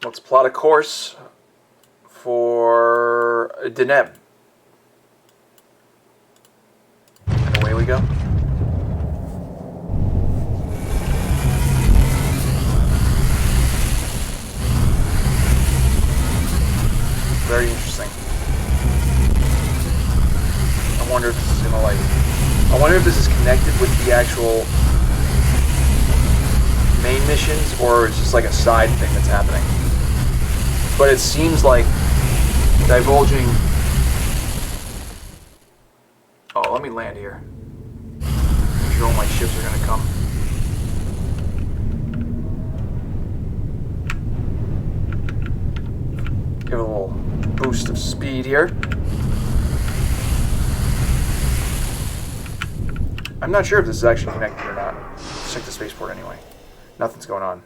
Let's plot a course for Deneb. And away we go. Very interesting. I wonder if this is gonna I wonder if this is connected with the actual main missions, or it's just like a side thing that's happening. But it seems like divulging. Oh, let me land here. I'm sure all my ships are gonna come. Give it a little boost of speed here. I'm not sure if this is actually connected or not. Let's check the spaceport anyway. Nothing's going on.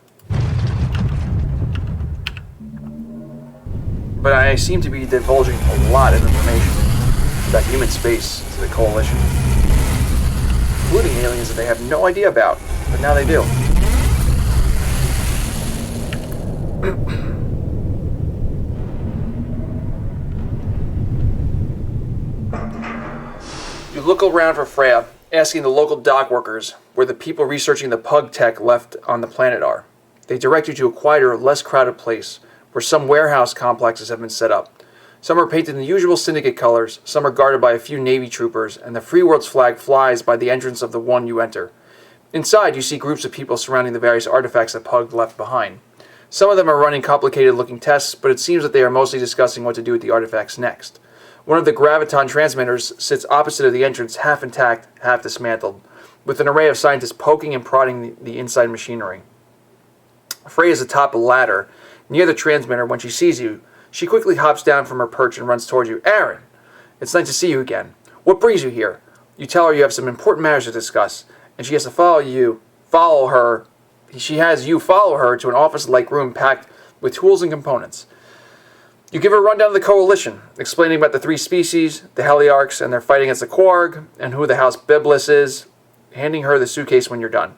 But I seem to be divulging a lot of information about human space to the Coalition, including aliens that they have no idea about, but now they do. You look around for Freya, asking the local dock workers where the people researching the pug tech left on the planet are. They direct you to a quieter, less crowded place where some warehouse complexes have been set up. Some are painted in the usual syndicate colors, some are guarded by a few Navy troopers, and the Free World's flag flies by the entrance of the one you enter. Inside, you see groups of people surrounding the various artifacts that Pug left behind. Some of them are running complicated-looking tests, but it seems that they are mostly discussing what to do with the artifacts next. One of the graviton transmitters sits opposite of the entrance, half intact, half dismantled, with an array of scientists poking and prodding the inside machinery. Freya is atop a ladder near the transmitter. When she sees you, she quickly hops down from her perch and runs towards you. Aaron, it's nice to see you again. What brings you here? You tell her you have some important matters to discuss, and she has to follow her to an office-like room packed with tools and components. You give her a rundown of the Coalition, explaining about the 3 species, the Heliarchs, and their fight against the Quarg, and who the House Biblis is, handing her the suitcase when you're done.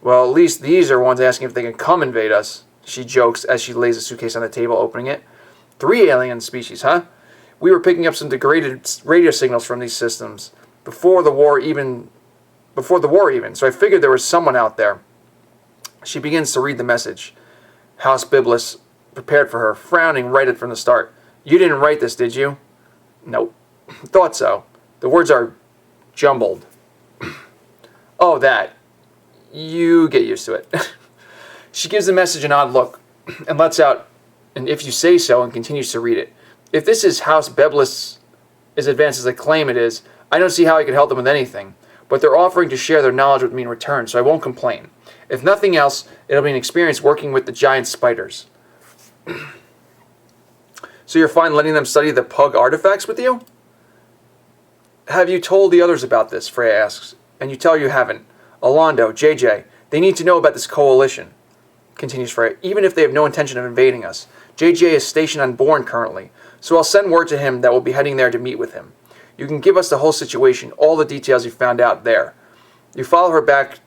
Well, at least these are ones asking if they can come invade us, she jokes as she lays the suitcase on the table, opening it. 3 alien species, huh? We were picking up some degraded radio signals from these systems before the war even, so I figured there was someone out there. She begins to read the message. House Biblis prepared for her, frowning right at from the start. You didn't write this, did you? Nope. Thought so. The words are jumbled. Oh, that. You get used to it. She gives the message an odd look and lets out an if you say so and continues to read it. If this is House Biblis as advanced as they claim it is, I don't see how I could help them with anything. But they're offering to share their knowledge with me in return, so I won't complain. If nothing else, it'll be an experience working with the giant spiders. So you're fine letting them study the Pug artifacts with you? Have you told the others about this? Freya asks. And you tell her you haven't. Alondo, JJ, they need to know about this Coalition, continues Freya, even if they have no intention of invading us. JJ is stationed on Bourne currently, so I'll send word to him that we'll be heading there to meet with him. You can give us the whole situation, all the details you found out there. You follow her back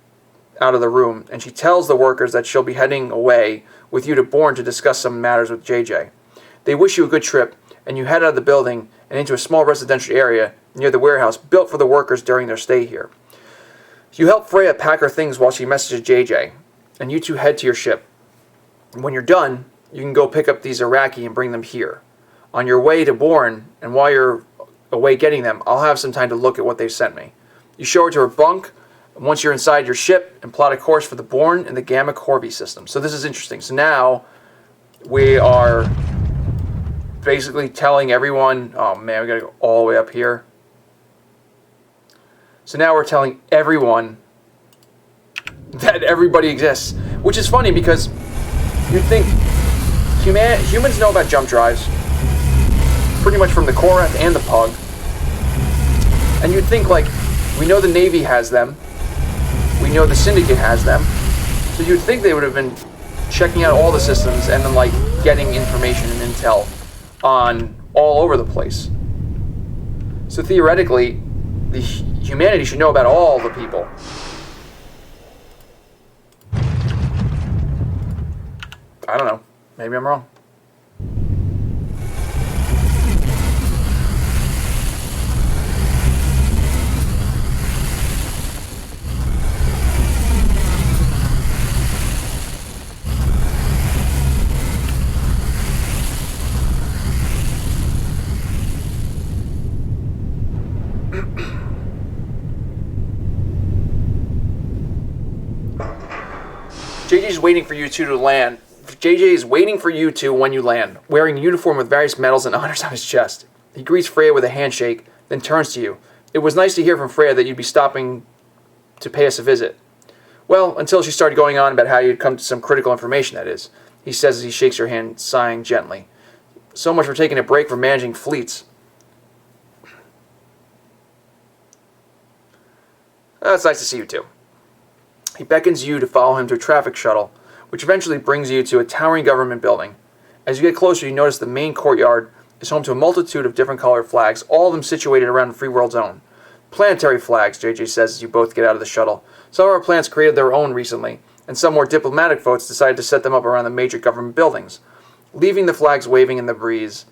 out of the room, and she tells the workers that she'll be heading away with you to Bourne to discuss some matters with JJ. They wish you a good trip, and you head out of the building and into a small residential area near the warehouse built for the workers during their stay here. You help Freya pack her things while she messages JJ, and you two head to your ship. When you're done, you can go pick up these Araki and bring them here. On your way to Bourne, and while you're away getting them, I'll have some time to look at what they've sent me. You show her to her bunk, and once you're inside your ship, and plot a course for the Bourne and the Gamma Corby system. So this is interesting. So now we are basically telling everyone, oh man, we gotta go all the way up here. So now we're telling everyone that everybody exists, which is funny because you'd think humans know about jump drives pretty much from the Korath and the Pug, and you'd think, like, we know the Navy has them, we know the Syndicate has them, so you'd think they would have been checking out all the systems and then, like, getting information and intel on all over the place. So theoretically, the humanity should know about all the people. I don't know. Maybe I'm wrong. JJ's waiting for you two to land. JJ is waiting for you two when you land, wearing a uniform with various medals and honors on his chest. He greets Freya with a handshake, then turns to you. It was nice to hear from Freya that you'd be stopping to pay us a visit. Well, until she started going on about how you'd come to some critical information, that is, he says as he shakes your hand, sighing gently. So much for taking a break from managing fleets. It's nice to see you too. He beckons you to follow him to a traffic shuttle, which eventually brings you to a towering government building. As you get closer, you notice the main courtyard is home to a multitude of different colored flags, all of them situated around the free world zone. Planetary flags, JJ says as you both get out of the shuttle. Some of our planets created their own recently, and some more diplomatic folks decided to set them up around the major government buildings. Leaving the flags waving in the breeze,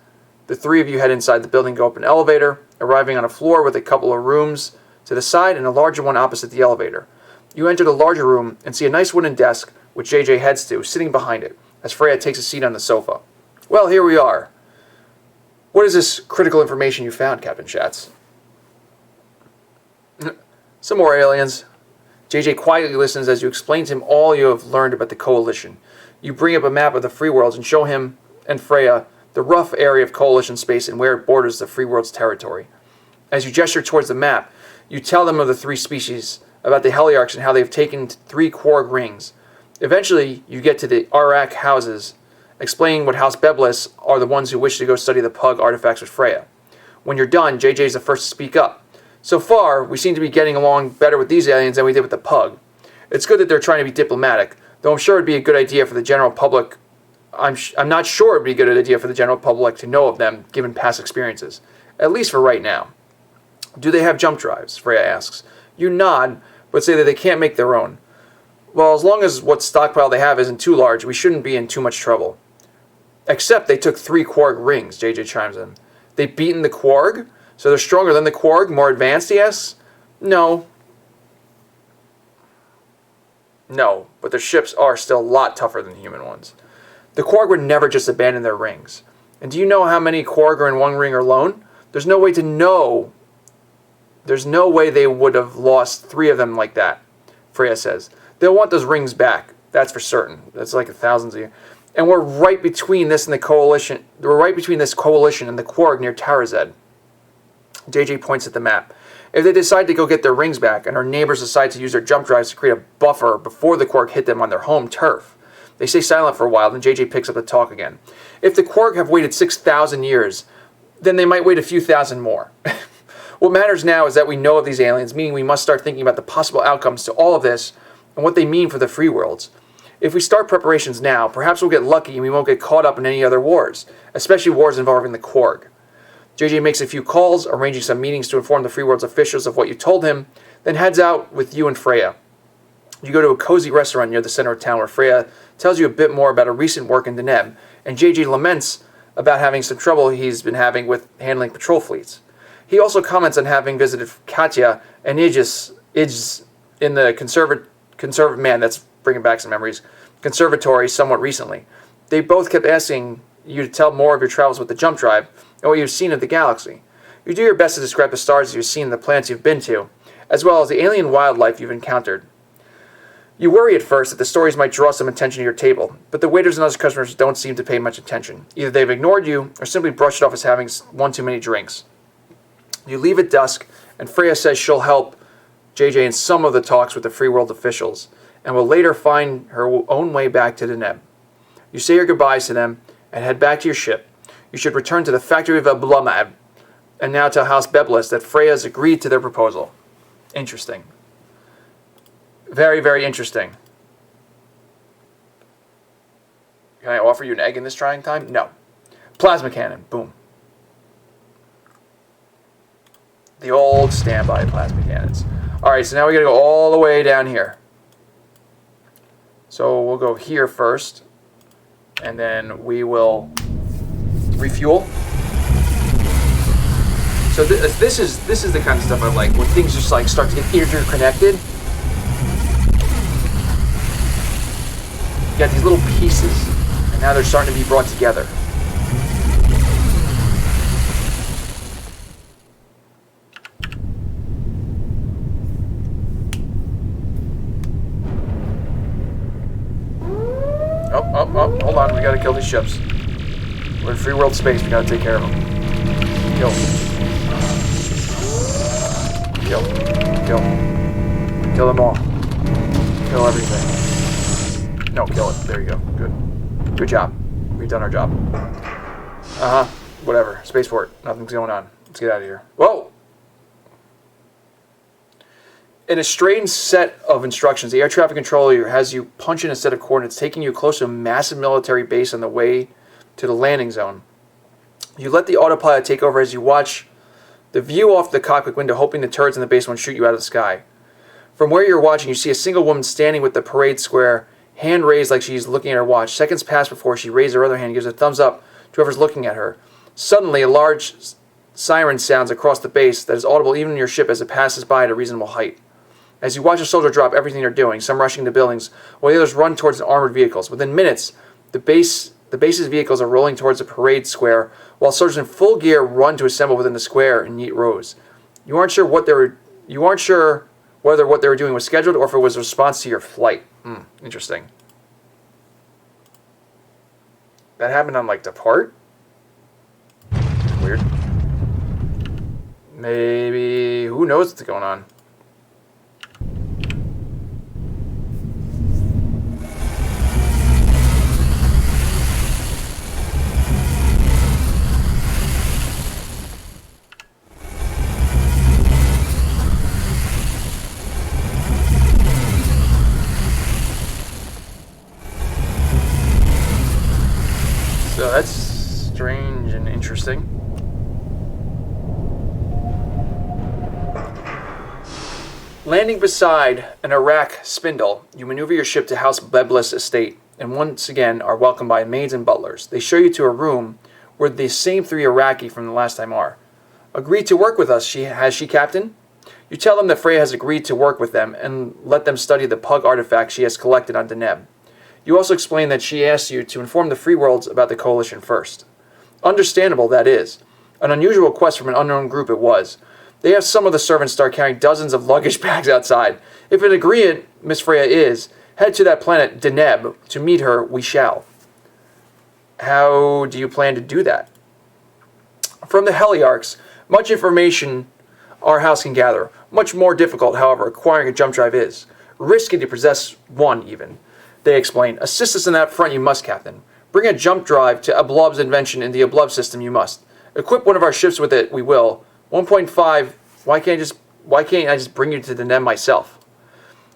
the three of you head inside the building, go up an elevator, arriving on a floor with a couple of rooms to the side and a larger one opposite the elevator. You enter the larger room and see a nice wooden desk, which JJ heads to, sitting behind it, as Freya takes a seat on the sofa. Well, here we are. What is this critical information you found, Captain Schatz? Some more aliens. JJ quietly listens as you explain to him all you have learned about the Coalition. You bring up a map of the free worlds and show him and Freya the rough area of Coalition space and where it borders the free world's territory. As you gesture towards the map, you tell them of the three species, about the Heliarchs and how they've taken 3 Quarg rings. Eventually, you get to the Arach houses, explaining what House Beblis are the ones who wish to go study the Pug artifacts with Freya. When you're done, JJ is the first to speak up. So far, we seem to be getting along better with these aliens than we did with the Pug. It's good that they're trying to be diplomatic, though I'm sure it'd be a good idea for the general public. I'm not sure it'd be a good idea for the general public to know of them, given past experiences. At least for right now. Do they have jump drives? Freya asks. You nod, but say that they can't make their own. Well, as long as what stockpile they have isn't too large, we shouldn't be in too much trouble. Except they took 3 Quarg rings, JJ chimes in. They've beaten the Quarg? So they're stronger than the Quarg? More advanced, he asks? No. No, but their ships are still a lot tougher than human ones. The Quarg would never just abandon their rings. And do you know how many Quarg are in one ring alone? There's no way to know. There's no way they would have lost 3 of them like that, Freya says. They'll want those rings back. That's for certain. That's like thousands of years. And we're right between this and the Coalition. We're right between this Coalition and the Quarg near Tarazed. JJ points at the map. If they decide to go get their rings back, and our neighbors decide to use their jump drives to create a buffer before the Quarg hit them on their home turf, they stay silent for a while, then JJ picks up the talk again. If the Quarg have waited 6,000 years, then they might wait a few thousand more. What matters now is that we know of these aliens, meaning we must start thinking about the possible outcomes to all of this and what they mean for the free worlds. If we start preparations now, perhaps we'll get lucky and we won't get caught up in any other wars, especially wars involving the Quarg. JJ makes a few calls, arranging some meetings to inform the free world's officials of what you told him, then heads out with you and Freya. You go to a cozy restaurant near the center of town where Freya tells you a bit more about her recent work in Deneb, and JJ laments about having some trouble he's been having with handling patrol fleets. He also comments on having visited Katya and Ijis in the conservative man, that's bringing back some memories, conservatory somewhat recently. They both kept asking you to tell more of your travels with the jump drive and what you've seen of the galaxy. You do your best to describe the stars you've seen and the planets you've been to, as well as the alien wildlife you've encountered. You worry at first that the stories might draw some attention to your table, but the waiters and other customers don't seem to pay much attention. Either they've ignored you or simply brushed it off as having one too many drinks. You leave at dusk, and Freya says she'll help JJ in some of the talks with the free world officials, and will later find her own way back to Deneb. You say your goodbyes to them, and head back to your ship. You should return to the factory of Blumab, and now tell House Beblis that Freya has agreed to their proposal. Interesting. Very, very interesting. Can I offer you an egg in this trying time? No. Plasma cannon. Boom. The old standby plasma cannons. Alright, so now we gotta go all the way down here. So we'll go here first, and then we will refuel. So this is the kind of stuff I like, when things just like start to get interconnected. You got these little pieces, and now they're starting to be brought together. ships. We're in free world space. We gotta take care of them. Kill. Kill. Kill. Kill them all. Kill everything. No, kill it. There you go. Good. Good job. We've done our job. Uh-huh. Whatever. Spaceport. Nothing's going on. Let's get out of here. Whoa! In a strange set of instructions, the air traffic controller has you punch in a set of coordinates, taking you close to a massive military base on the way to the landing zone. You let the autopilot take over as you watch the view off the cockpit window, hoping the turrets in the base won't shoot you out of the sky. From where you're watching, you see a single woman standing with the parade square, hand raised like she's looking at her watch. Seconds pass before she raises her other hand and gives a thumbs up to whoever's looking at her. Suddenly, a large siren sounds across the base that is audible even in your ship as it passes by at a reasonable height. As you watch a soldier drop everything they're doing, some rushing to buildings, while the others run towards armored vehicles. Within minutes, the base's vehicles are rolling towards the parade square, while soldiers in full gear run to assemble within the square in neat rows. You aren't sure whether what they were doing was scheduled or if it was a response to your flight. Interesting. That happened on, like, Depart? Weird. Maybe... Who knows what's going on? So that's strange and interesting. Landing beside an Arach spindle, you maneuver your ship to House Beblis estate, and once again are welcomed by maids and butlers. They show you to a room where the same three Iraqi from the last time are. Agreed to work with us, has she, Captain? You tell them that Freya has agreed to work with them and let them study the pug artifact she has collected on Deneb. You also explain that she asked you to inform the free worlds about the coalition first. Understandable, that is. An unusual request from an unknown group it was. They have some of the servants start carrying dozens of luggage bags outside. If an agreement Miss Freya is, head to that planet Deneb. To meet her, we shall. How do you plan to do that? From the Heliarchs, much information our house can gather. Much more difficult, however, acquiring a jump drive is. Risky to possess one, even. They explain. Assist us in that front you must, Captain. Bring a jump drive to Ablub's invention in the Ablub system you must. Equip one of our ships with it, we will. 1.5, why can't I just bring you to Deneb myself?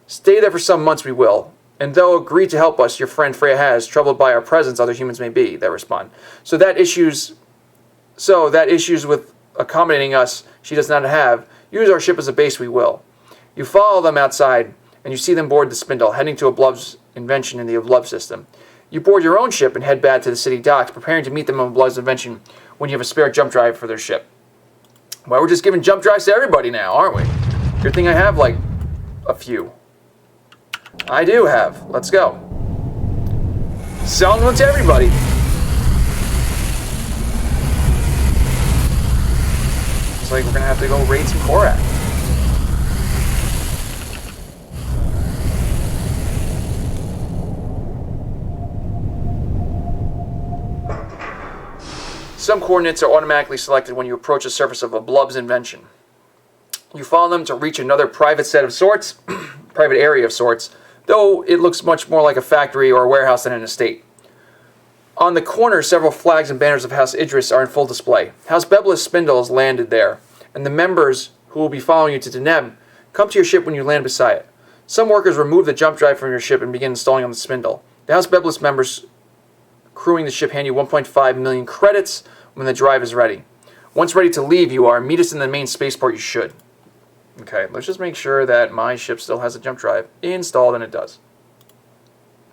Stay there for some months we will. And though agreed to help us, your friend Freya has, troubled by our presence other humans may be, they respond. So that issues with accommodating us she does not have, use our ship as a base we will. You follow them outside, and you see them board the spindle, heading to Ablub's invention in the Ablub system. You board your own ship and head back to the city docks, preparing to meet them on Ablub's invention when you have a spare jump drive for their ship. Well, we're just giving jump drives to everybody now, aren't we? Good thing I have, like, a few. I do have. Let's go. Selling one to everybody. Looks like we're going to have to go raid some Arach. Some coordinates are automatically selected when you approach the surface of Ablub's invention. You follow them to reach another private set of sorts, private area of sorts, though it looks much more like a factory or a warehouse than an estate. On the corner, several flags and banners of House Idris are in full display. House Beblis spindle is landed there, and the members who will be following you to Deneb come to your ship when you land beside it. Some workers remove the jump drive from your ship and begin installing on the spindle. The House Beblis members crewing the ship hand you 1.5 million credits when the drive is ready. Once ready to leave, you are. Meet us in the main spaceport, you should. Okay, let's just make sure that my ship still has a jump drive installed, and it does.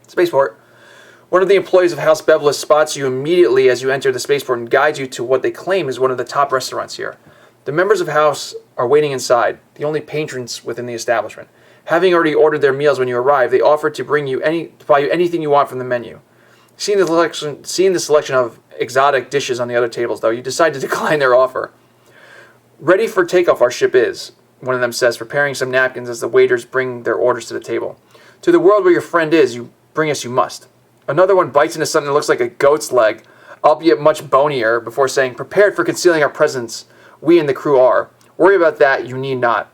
Spaceport. One of the employees of House Beblis spots you immediately as you enter the spaceport and guides you to what they claim is one of the top restaurants here. The members of House are waiting inside, the only patrons within the establishment. Having already ordered their meals when you arrive, they offer to buy you anything you want from the menu. Seeing the selection of exotic dishes on the other tables, though, you decide to decline their offer. Ready for takeoff our ship is, one of them says, preparing some napkins as the waiters bring their orders to the table. To the world where your friend is, you bring us you must. Another one bites into something that looks like a goat's leg, albeit much bonier, before saying, "Prepared for concealing our presence, we and the crew are. Worry about that, you need not.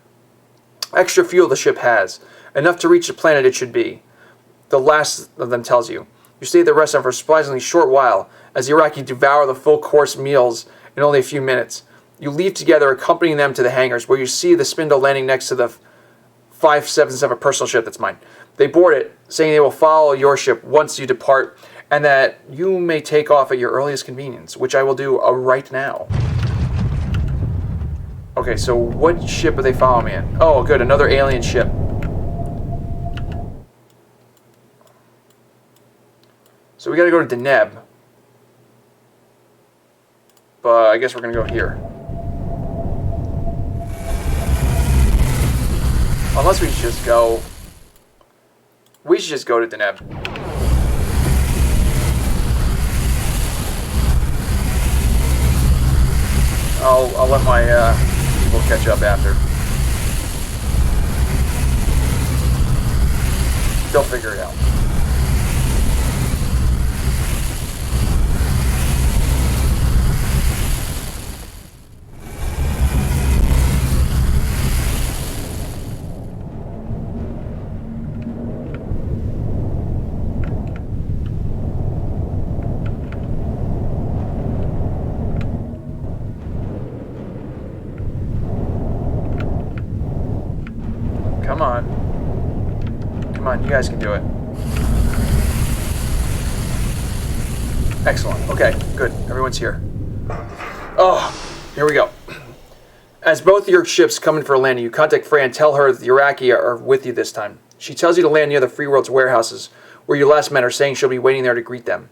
Extra fuel the ship has, enough to reach the planet it should be." The last of them tells you. You stay at the restaurant for a surprisingly short while, as the Iraqi devour the full-course meals in only a few minutes. You leave together, accompanying them to the hangars, where you see the spindle landing next to the 577 personal ship that's mine. They board it, saying they will follow your ship once you depart, and that you may take off at your earliest convenience, which I will do right now. Okay, so what ship are they following me in? Oh, good, another alien ship. So we gotta go to Deneb. But I guess we're gonna go here. Unless we should just go... We should just go to Deneb. I'll let my people catch up after. They'll figure it out. Come on. Come on, you guys can do it. Excellent. Okay, good. Everyone's here. Oh, here we go. As both your ships come in for a landing, you contact Freya and tell her that the Iraqi are with you this time. She tells you to land near the Free World's warehouses, where you last met her, saying she'll be waiting there to greet them.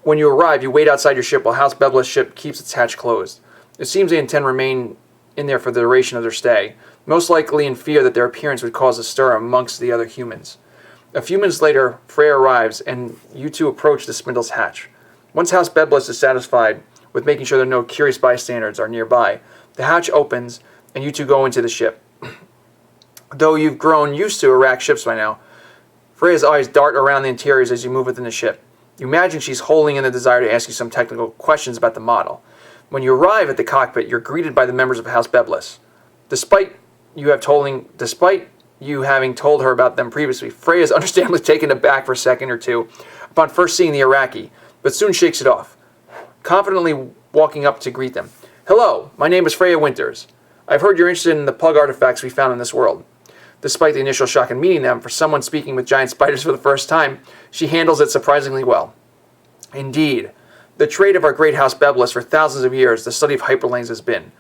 When you arrive, you wait outside your ship while House Bebla's ship keeps its hatch closed. It seems they intend to remain in there for the duration of their stay, most likely in fear that their appearance would cause a stir amongst the other humans. A few minutes later, Freya arrives, and you two approach the spindle's hatch. Once House Beblis is satisfied with making sure that no curious bystanders are nearby, the hatch opens, and you two go into the ship. Though you've grown used to Arach ships by now, Freya's eyes dart around the interiors as you move within the ship. You imagine she's holding in the desire to ask you some technical questions about the model. When you arrive at the cockpit, you're greeted by the members of House Beblis. Despite you having told her about them previously, Freya is understandably taken aback for a second or two upon first seeing the Iraqi, but soon shakes it off, confidently walking up to greet them. "Hello, my name is Freya Winters. I've heard you're interested in the pug artifacts we found in this world." Despite the initial shock in meeting them, for someone speaking with giant spiders for the first time, she handles it surprisingly well. "Indeed, the trade of our great House Beblis for thousands of years, the study of hyperlanes has been,"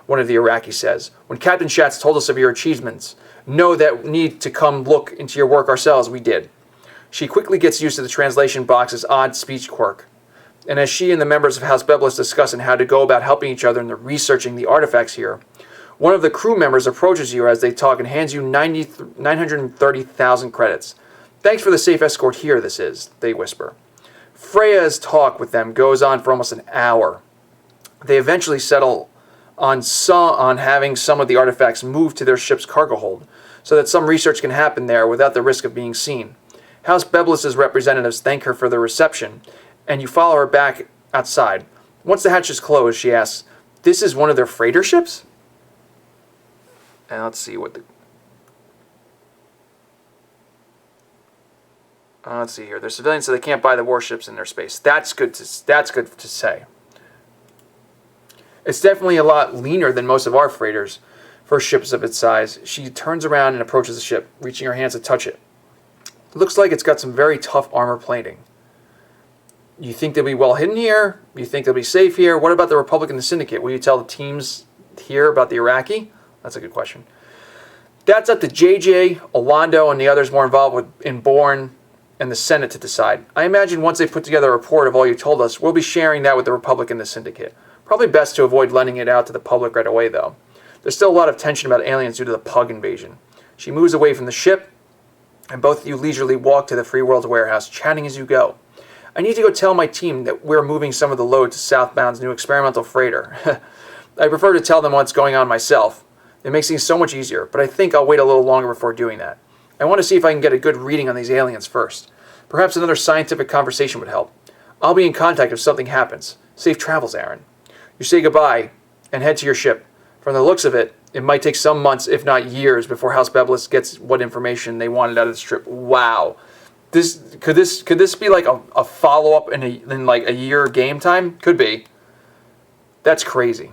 one of the Iraqis says. "When Captain Schatz told us of your achievements, know that we need to come look into your work ourselves, we did." She quickly gets used to the translation box's odd speech quirk, and as she and the members of House Beblis discuss how to go about helping each other in the researching the artifacts here, one of the crew members approaches you as they talk and hands you 930,000 credits. "Thanks for the safe escort here, this is," they whisper. Freya's talk with them goes on for almost an hour. They eventually settle on having some of the artifacts moved to their ship's cargo hold, so that some research can happen there without the risk of being seen. House Beblis' representatives thank her for the reception, and you follow her back outside. Once the hatch is closed, she asks, "This is one of their freighter ships?" And let's see what the... let's see here. They're civilians, so they can't buy the warships in their space. That's good to say. It's definitely a lot leaner than most of our freighters for ships of its size. She turns around and approaches the ship, reaching her hands to touch it. It looks like it's got some very tough armor plating. You think they'll be well hidden here? You think they'll be safe here? What about the Republic and the Syndicate? Will you tell the teams here about the Iraqi? That's a good question. That's up to JJ, Orlando, and the others more involved in Bourne and the Senate to decide. I imagine once they put together a report of all you told us, we'll be sharing that with the Republic and the Syndicate. Probably best to avoid lending it out to the public right away, though. There's still a lot of tension about aliens due to the Pug invasion. She moves away from the ship, and both of you leisurely walk to the Free World's warehouse, chatting as you go. "I need to go tell my team that we're moving some of the load to Southbound's new experimental freighter. I prefer to tell them what's going on myself. It makes things so much easier, but I think I'll wait a little longer before doing that. I want to see if I can get a good reading on these aliens first. Perhaps another scientific conversation would help. I'll be in contact if something happens. Safe travels, Aaron. You say goodbye and head to your ship. From the looks of it, it might take some months, if not years, before House Bebelis gets what information they wanted out of this trip. Wow. Could this be like a follow-up in like a year game time? Could be. That's crazy.